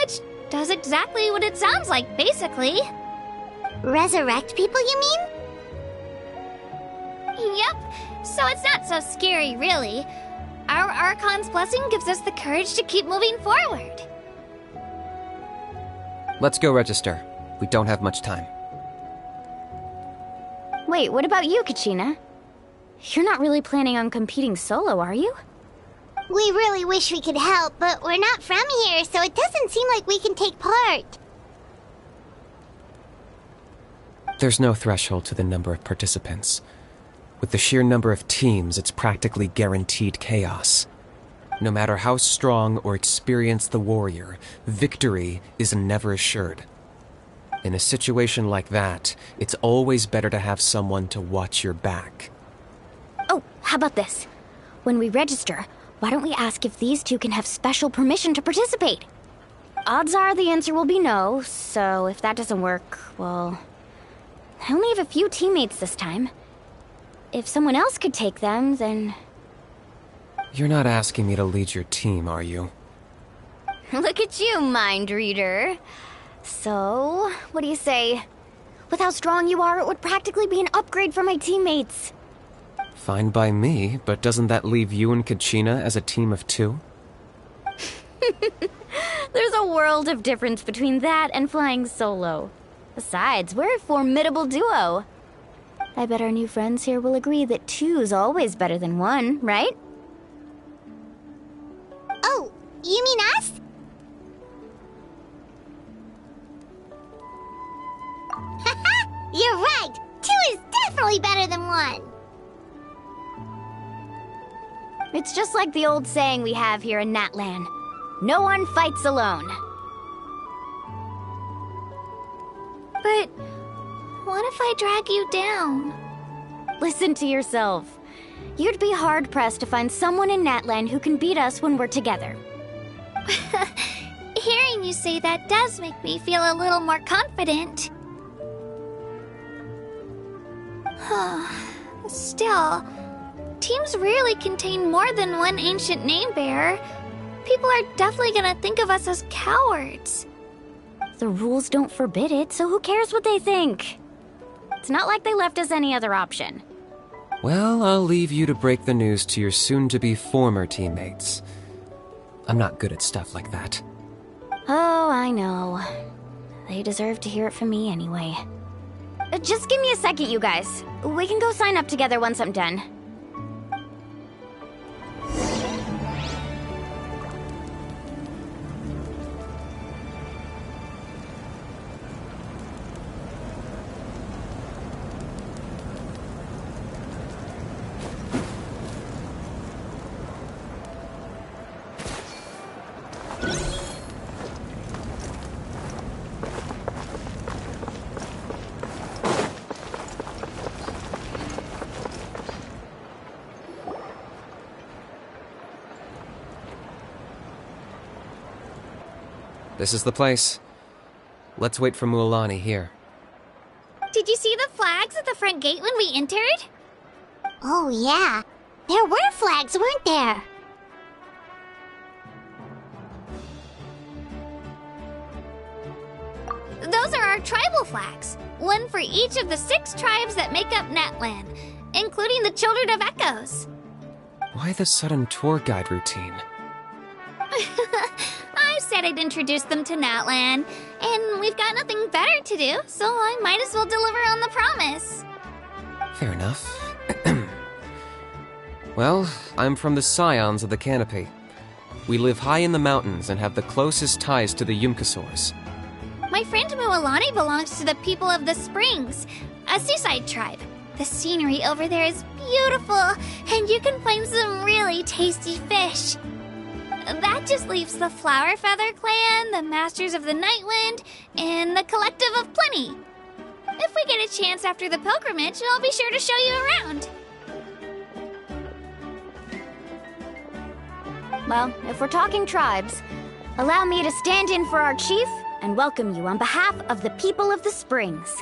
which does exactly what it sounds like, basically. Resurrect people, you mean? Yep, so it's not so scary, really. Our Archon's blessing gives us the courage to keep moving forward. Let's go register. We don't have much time. Wait, what about you, Kachina? You're not really planning on competing solo, are you? We really wish we could help, but we're not from here, so it doesn't seem like we can take part. There's no threshold to the number of participants. With the sheer number of teams, it's practically guaranteed chaos. No matter how strong or experienced the warrior, victory is never assured. In a situation like that, it's always better to have someone to watch your back. Oh, how about this? When we register, why don't we ask if these two can have special permission to participate? Odds are the answer will be no, so if that doesn't work, well... I only have a few teammates this time. If someone else could take them, then... You're not asking me to lead your team, are you? Look at you, mind reader. So, what do you say? With how strong you are, it would practically be an upgrade for my teammates. Fine by me, but doesn't that leave you and Kachina as a team of 2? There's a world of difference between that and flying solo. Besides, we're a formidable duo. I bet our new friends here will agree that 2's always better than 1, right? Oh, you mean us? Haha, you're right! 2 is definitely better than 1! It's just like the old saying we have here in Natlan. No one fights alone. But what if I drag you down? Listen to yourself. You'd be hard-pressed to find someone in Natlan who can beat us when we're together. Hearing you say that does make me feel a little more confident. Still, teams rarely contain more than one ancient name bearer. People are definitely gonna think of us as cowards. The rules don't forbid it, so who cares what they think? It's not like they left us any other option. Well, I'll leave you to break the news to your soon-to-be former teammates. I'm not good at stuff like that. Oh, I know. They deserve to hear it from me anyway. Just give me a second, you guys. We can go sign up together once I'm done. This is the place. Let's wait for Mualani here. Did you see the flags at the front gate when we entered? Oh, yeah. There were flags, weren't there? Those are our tribal flags. One for each of the 6 tribes that make up Natlan, including the Children of Echoes. Why the sudden tour guide routine? I said I'd introduce them to Natlan, and we've got nothing better to do, so I might as well deliver on the promise. Fair enough. Well, I'm from the Scions of the Canopy. We live high in the mountains and have the closest ties to the Yumkasaurs. My friend Mualani belongs to the people of the Springs, a seaside tribe. The scenery over there is beautiful, and you can find some really tasty fish. That just leaves the Flower Feather Clan, the Masters of the Nightwind, and the Collective of Plenty. If we get a chance after the pilgrimage, I'll be sure to show you around. Well, if we're talking tribes, allow me to stand in for our chief and welcome you on behalf of the people of the Springs.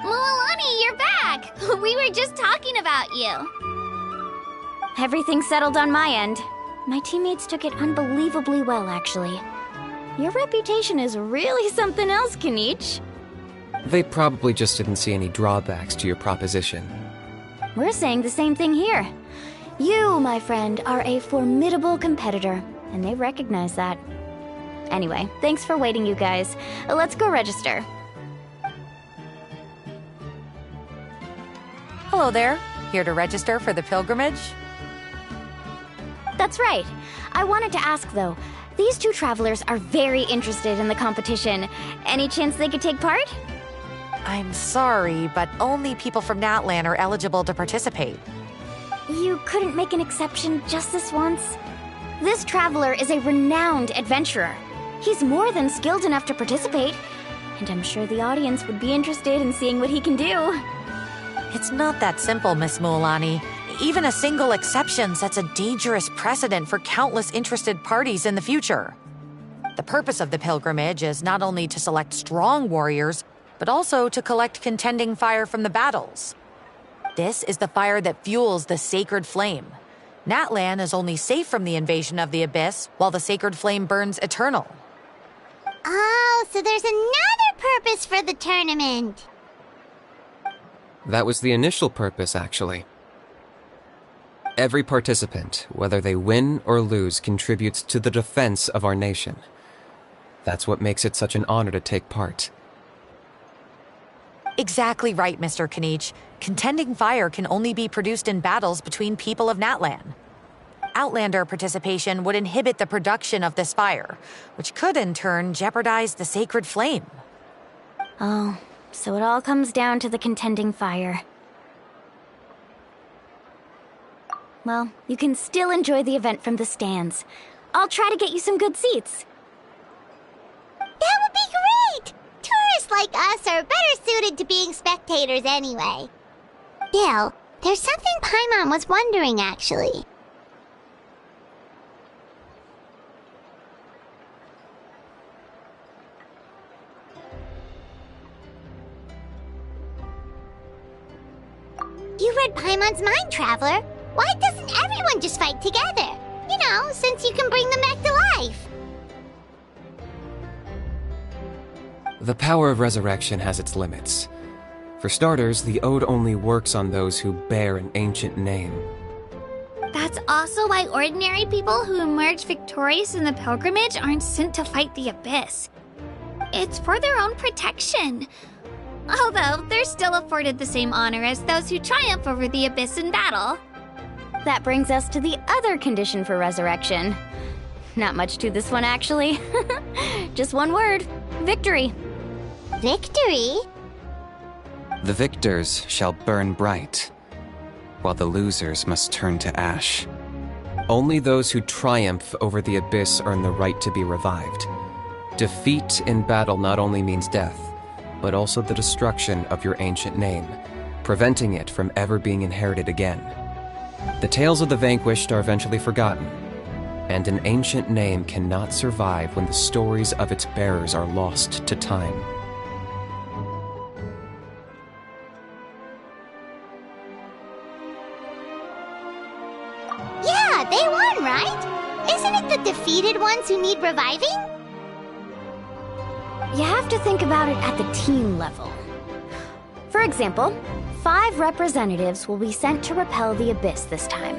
Mualani, you're back! We were just talking about you. Everything's settled on my end. My teammates took it unbelievably well, actually. Your reputation is really something else, Kanich. They probably just didn't see any drawbacks to your proposition. We're saying the same thing here. You, my friend, are a formidable competitor, and they recognize that. Anyway, thanks for waiting, you guys. Let's go register. Hello there. Here to register for the pilgrimage? That's right. I wanted to ask, though. These 2 travelers are very interested in the competition. Any chance they could take part? I'm sorry, but only people from Natlan are eligible to participate. You couldn't make an exception just this once? This traveler is a renowned adventurer. He's more than skilled enough to participate, and I'm sure the audience would be interested in seeing what he can do. It's not that simple, Miss Mualani. Even a single exception sets a dangerous precedent for countless interested parties in the future. The purpose of the pilgrimage is not only to select strong warriors, but also to collect contending fire from the battles. This is the fire that fuels the sacred flame. Natlan is only safe from the invasion of the Abyss, while the sacred flame burns eternal. Oh, so there's another purpose for the tournament. That was the initial purpose, actually. Every participant, whether they win or lose, contributes to the defense of our nation. That's what makes it such an honor to take part. Exactly right, Mr. Kanich. Contending fire can only be produced in battles between people of Natlan. Outlander participation would inhibit the production of this fire, which could in turn jeopardize the sacred flame. Oh, so it all comes down to the contending fire. Well, you can still enjoy the event from the stands. I'll try to get you some good seats. That would be great! Tourists like us are better suited to being spectators anyway. Bill, there's something Paimon was wondering, actually. You read Paimon's mind, Traveler. Why doesn't everyone just fight together? You know, since you can bring them back to life. The power of resurrection has its limits. For starters, the ode only works on those who bear an ancient name. That's also why ordinary people who emerge victorious in the pilgrimage aren't sent to fight the Abyss. It's for their own protection. Although, they're still afforded the same honor as those who triumph over the Abyss in battle. That brings us to the other condition for resurrection. Not much to this one, actually. Just one word: victory. Victory? The victors shall burn bright, while the losers must turn to ash. Only those who triumph over the Abyss earn the right to be revived. Defeat in battle not only means death, but also the destruction of your ancient name, preventing it from ever being inherited again. The tales of the vanquished are eventually forgotten, and an ancient name cannot survive when the stories of its bearers are lost to time. Yeah, they won, right? Isn't it the defeated ones who need reviving? You have to think about it at the team level. For example, 5 representatives will be sent to repel the Abyss this time.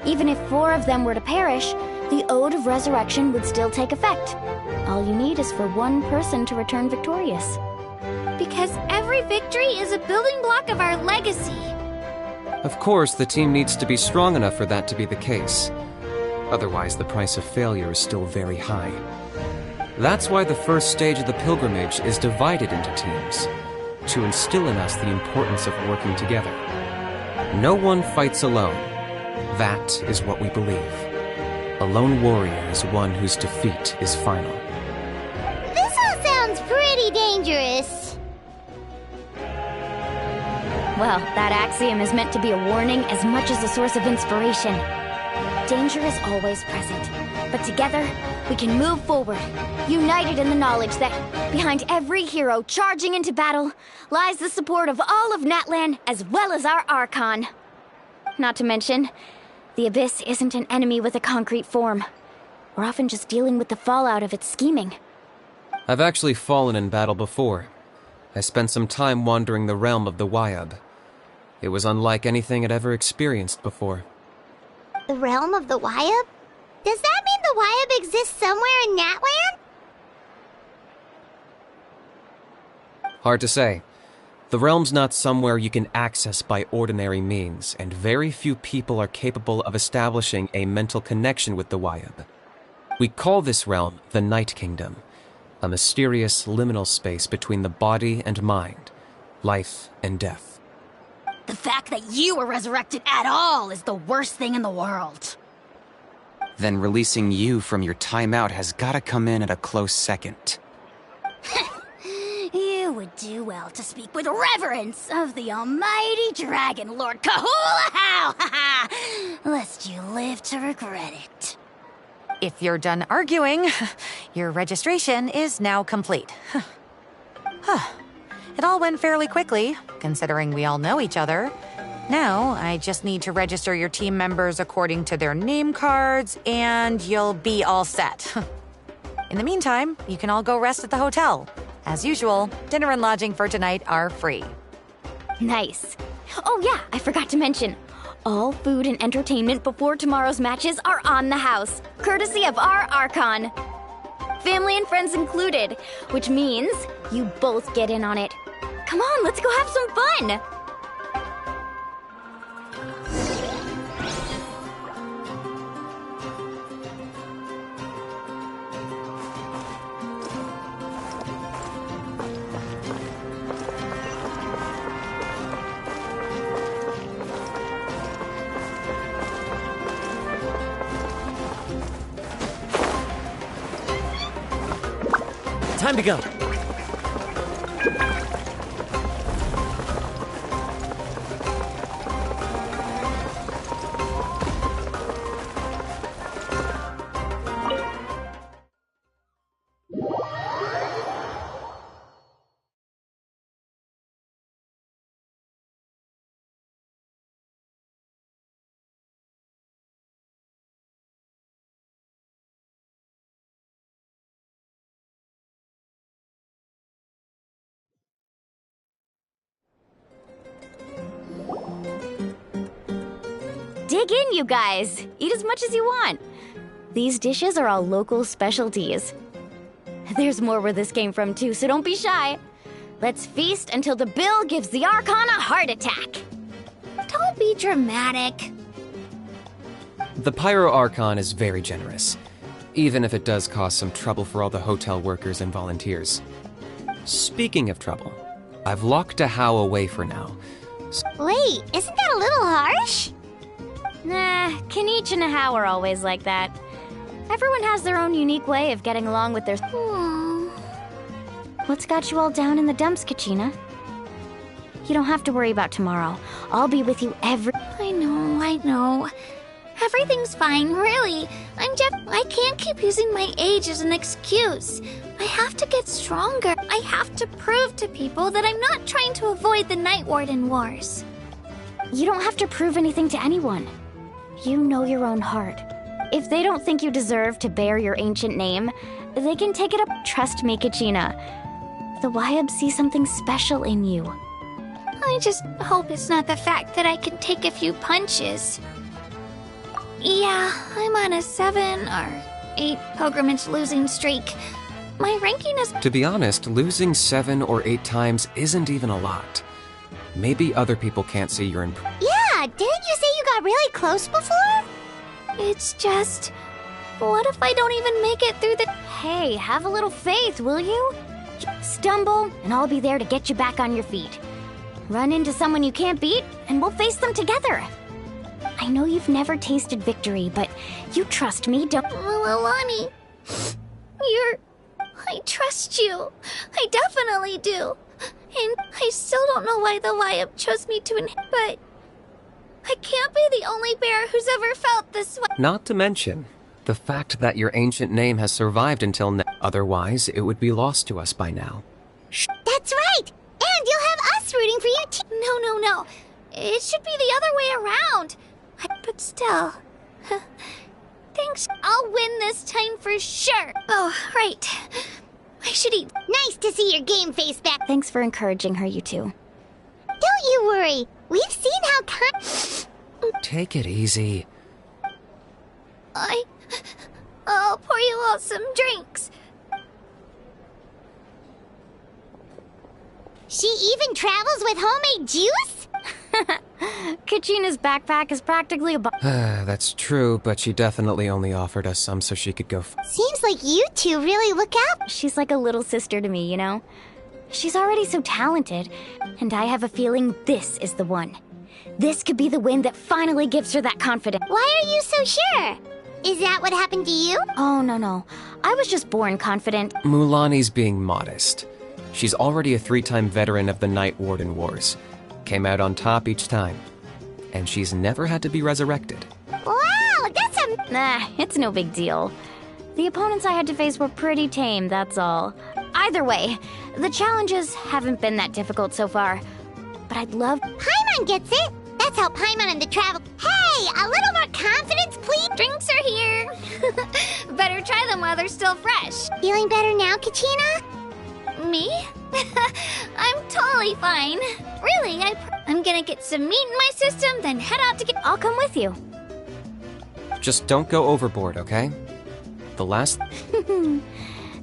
Even if 4 of them were to perish, the Ode of Resurrection would still take effect. All you need is for 1 person to return victorious. Because every victory is a building block of our legacy. Of course, the team needs to be strong enough for that to be the case. Otherwise, the price of failure is still very high. That's why the first stage of the pilgrimage is divided into teams, to instill in us the importance of working together. No one fights alone. That is what we believe. A lone warrior is one whose defeat is final. This all sounds pretty dangerous. Well, that axiom is meant to be a warning as much as a source of inspiration. Danger is always present, but together, we can move forward, united in the knowledge that behind every hero charging into battle lies the support of all of Natlan as well as our Archon. Not to mention, the Abyss isn't an enemy with a concrete form. We're often just dealing with the fallout of its scheming. I've actually fallen in battle before. I spent some time wandering the realm of the Wyab. It was unlike anything I'd ever experienced before. The realm of the Wyab? Does that mean the Wyab exists somewhere in Natlan? Hard to say. The realm's not somewhere you can access by ordinary means, and very few people are capable of establishing a mental connection with the Wyab. We call this realm the Night Kingdom, a mysterious liminal space between the body and mind, life and death. The fact that you were resurrected at all is the worst thing in the world. Then releasing you from your timeout has gotta come in at a close second. You would do well to speak with reverence of the almighty Dragon Lord Kahula-How! Lest you live to regret it. If you're done arguing, your registration is now complete. It all went fairly quickly, considering we all know each other. Now, I just need to register your team members according to their name cards, and you'll be all set. In the meantime, you can all go rest at the hotel. As usual, dinner and lodging for tonight are free. Nice. Oh yeah, I forgot to mention, all food and entertainment before tomorrow's matches are on the house, courtesy of our Archon. Family and friends included, which means you both get in on it. Come on, let's go have some fun! Time to go. dig in, you guys. Eat as much as you want. These dishes are all local specialties. There's more where this came from, too, so don't be shy. Let's feast until the bill gives the Archon a heart attack. Don't be dramatic. The Pyro Archon is very generous, even if it does cause some trouble for all the hotel workers and volunteers. Speaking of trouble, I've locked a How away for now. Wait, isn't that a little harsh? Nah, Kenichi and How are always like that. Everyone has their own unique way of getting along with their... What's got you all down in the dumps, Kachina? You don't have to worry about tomorrow. I'll be with you every... I know. Everything's fine, really. I can't keep using my age as an excuse. I have to get stronger. I have to prove to people that I'm not trying to avoid the Night Warden Wars. You don't have to prove anything to anyone. You know your own heart. If they don't think you deserve to bear your ancient name, they can take it up. Trust me, Kachina. The Wyabs see something special in you. I just hope it's not the fact that I can take a few punches. Yeah, I'm on a 7 or 8 pilgrimage losing streak. My ranking is... To be honest, losing 7 or 8 times isn't even a lot. Maybe other people can't see your improvement. Yeah, didn't you say you got really close before? It's just... What if I don't even make it through the... Hey, have a little faith, will you? Stumble, and I'll be there to get you back on your feet. Run into someone you can't beat, and we'll face them together. I know you've never tasted victory, but you trust me, don't... Milani, I trust you. I definitely do. And I still don't know why the Wyab chose me to but I can't be the only bear who's ever felt this way. Not to mention the fact that your ancient name has survived until now. Otherwise, it would be lost to us by now. That's right! And you'll have us rooting for you too. No. It should be the other way around. But still... Thanks. I'll win this time for sure. Oh, right. I should eat. Nice to see your game face back. Thanks for encouraging her, you two. Don't you worry. We've seen how kind... Take it easy. I'll pour you all some drinks. She even travels with homemade juice? Kachina's backpack is practically a That's true, but she definitely only offered us some so she could go Seems like you two really look out. She's like a little sister to me, you know? She's already so talented, and I have a feeling this is the one. This could be the win that finally gives her that confidence. Why are you so sure? Is that what happened to you? Oh, no. I was just born confident. Mulani's being modest. She's already a 3-time veteran of the Night Warden Wars. Came out on top each time. And she's never had to be resurrected. Wow, that's a... Nah, it's no big deal. The opponents I had to face were pretty tame, that's all. Either way, the challenges haven't been that difficult so far. But I'd love... Paimon gets it! That's how Paimon and the travel... Hey, a little more confidence, please! Drinks are here! Better try them while they're still fresh. Feeling better now, Kachina? Me? I'm totally fine. Really, I'm gonna get some meat in my system, then head out to get... I'll come with you. Just don't go overboard, okay? The last...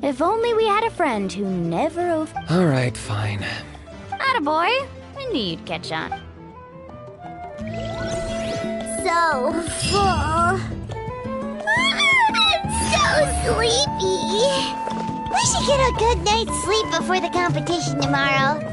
If only we had a friend who never Alright, fine. Attaboy. I knew you'd catch on. So full. I'm so sleepy. We should get a good night's sleep before the competition tomorrow.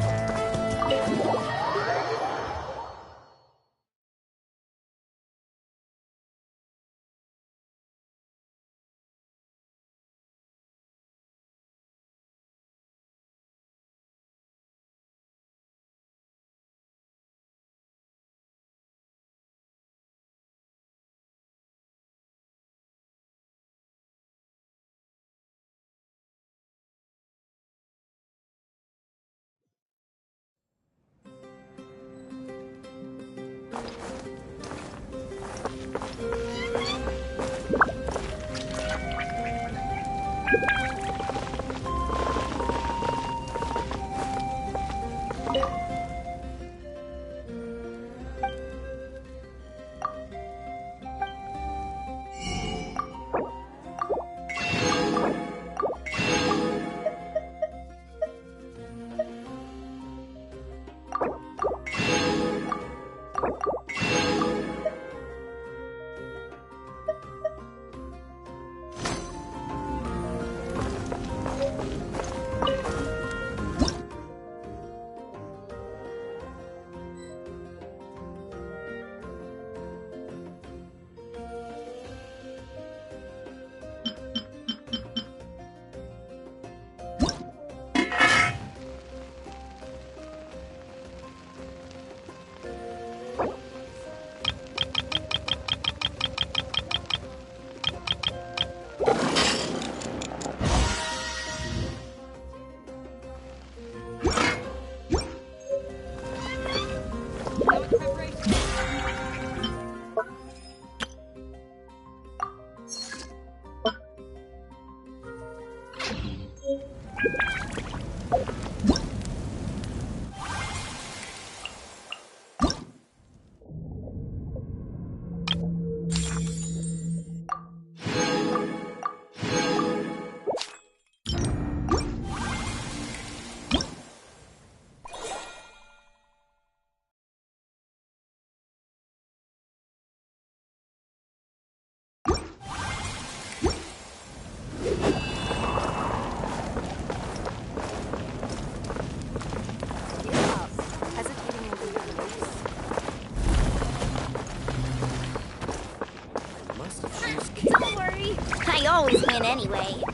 Don't worry. I always win anyway.